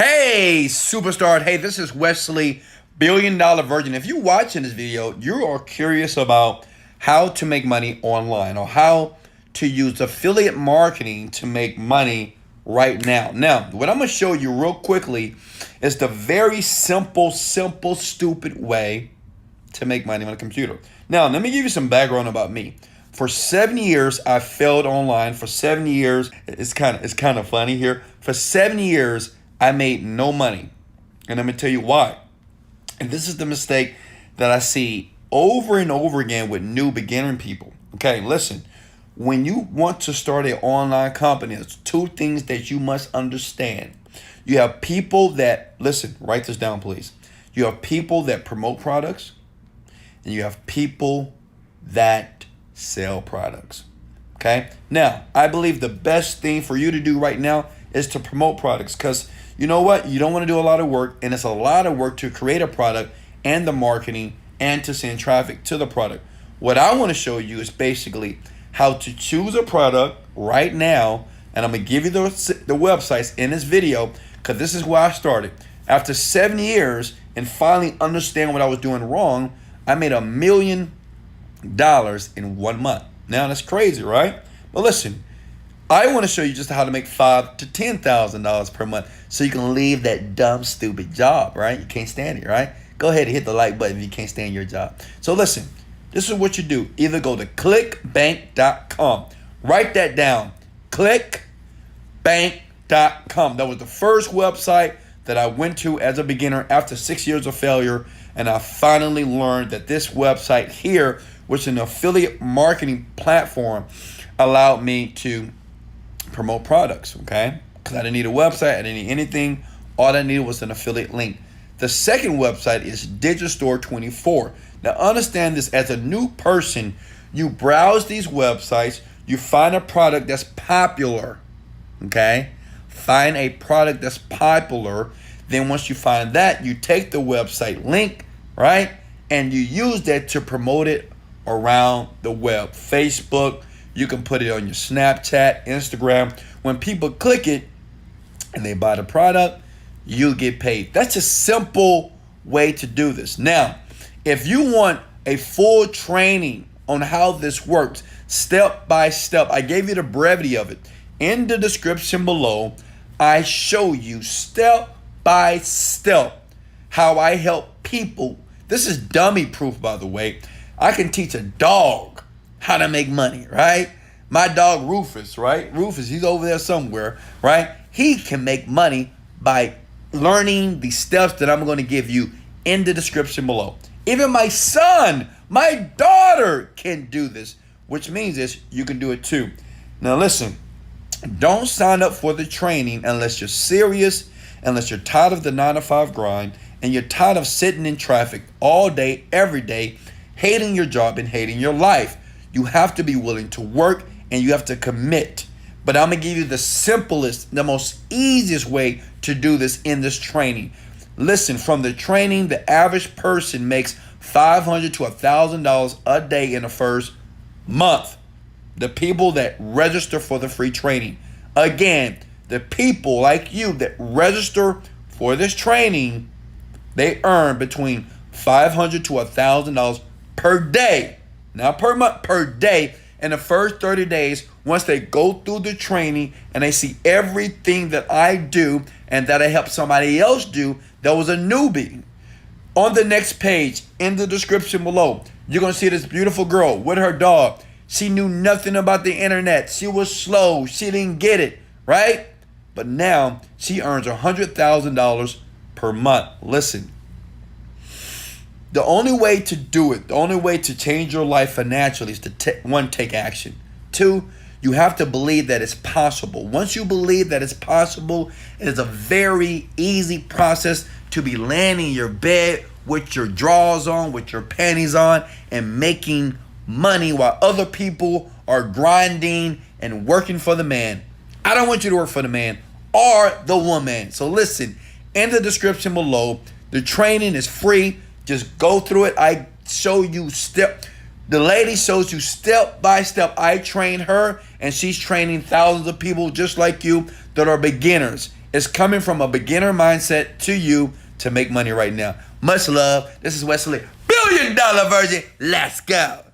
Hey, superstar. Hey, this is Wesley, Billion Dollar Virgin. If you're watching this video, you are curious about how to make money online or how to use affiliate marketing to make money right now. Now, what I'm going to show you real quickly is the very simple, stupid way to make money on a computer. Now, let me give you some background about me. For 7 years, I failed online. For 7 years, it's kind of funny here. For 7 years, I made no money. And let me tell you why. And this is the mistake that I see over and over again with new beginning people. Okay, listen. When you want to start an online company, there's two things that you must understand. You have people that, listen, write this down, please. You have people that promote products, and you have people that sell products. Okay? Now, I believe the best thing for you to do right now is to promote products, because you know what? You don't want to do a lot of work, and it's a lot of work to create a product and the marketing and to send traffic to the product. What I want to show you is basically how to choose a product right now, and I'm going to give you the websites in this video because this is where I started. After 7 years and finally understand what I was doing wrong, I made $1 million in 1 month. Now that's crazy, right? But listen, I want to show you just how to make $5,000 to $10,000 per month so you can leave that dumb, stupid job, right? You can't stand it, right? Go ahead and hit the like button if you can't stand your job. So listen, this is what you do. Either go to clickbank.com. Write that down. Clickbank.com. That was the first website that I went to as a beginner after 6 years of failure. And I finally learned that this website here, which is an affiliate marketing platform, allowed me to promote products, okay? Because I didn't need a website, I didn't need anything. All I needed was an affiliate link. The second website is Digistore24. Now understand this, as a new person, you browse these websites, you find a product that's popular, okay? Find a product that's popular. Then once you find that, you take the website link, right? And you use that to promote it around the web. Facebook, you can put it on your Snapchat, Instagram. When people click it and they buy the product, you get paid. That's a simple way to do this. Now, if you want a full training on how this works, step by step, I gave you the brevity of it. In the description below, I show you step by step how I help people. This is dummy proof, by the way. I can teach a dog how to make money, right? My dog Rufus, right? Rufus, he's over there somewhere, right? He can make money by learning the steps that I'm going to give you in the description below. Even my son, my daughter can do this, which means this, you can do it too. Now listen, don't sign up for the training unless you're serious, unless you're tired of the 9-to-5 grind, and you're tired of sitting in traffic all day, every day, hating your job and hating your life. You have to be willing to work and you have to commit. But I'm going to give you the simplest, the most easiest way to do this in this training. Listen, from the training, the average person makes $500 to $1,000 a day in the first month. The people that register for the free training. Again, the people like you that register for this training, they earn between $500 to $1,000 per day. Not per month, per day. In the first 30 days, once they go through the training and they see everything that I do and that I help somebody else do that was a newbie. On the next page, in the description below, you're going to see this beautiful girl with her dog. She knew nothing about the internet. She was slow. She didn't get it, right? But now she earns $100,000 per month. Listen. The only way to do it, the only way to change your life financially is to, one, take action. Two, you have to believe that it's possible. Once you believe that it's possible, it is a very easy process to be laying in your bed with your drawers on, with your panties on, and making money while other people are grinding and working for the man. I don't want you to work for the man or the woman. So listen, in the description below, the training is free. Just go through it. I show you the lady shows you step by step. I train her and she's training thousands of people just like you that are beginners. is coming from a beginner mindset to you to make money right now. Much love. This is Wesley, $1 billion version. Let's go.